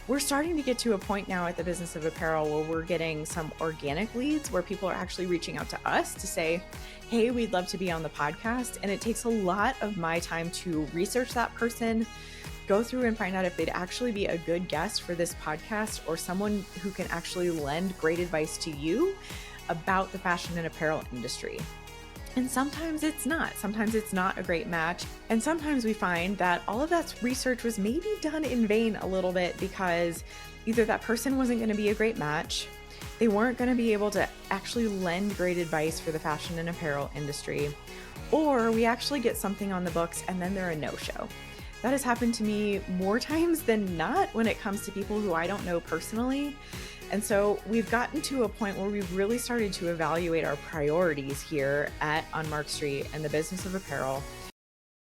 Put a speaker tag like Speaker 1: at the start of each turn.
Speaker 1: we're starting to get to a point now at the Business of Apparel where we're getting some organic leads where people are actually reaching out to us to say, hey, we'd love to be on the podcast. And it takes a lot of my time to research that person, go through and find out if they'd actually be a good guest for this podcast or someone who can actually lend great advice to you about the fashion and apparel industry. And sometimes it's not. Sometimes it's not a great match. And sometimes we find that all of that research was maybe done in vain a little bit because either that person wasn't going to be a great match, they weren't going to be able to actually lend great advice for the fashion and apparel industry, or we actually get something on the books and then they're a no-show. That has happened to me more times than not when it comes to people who I don't know personally. And so we've gotten to a point where we've really started to evaluate our priorities here at Unmarked Street and the Business of Apparel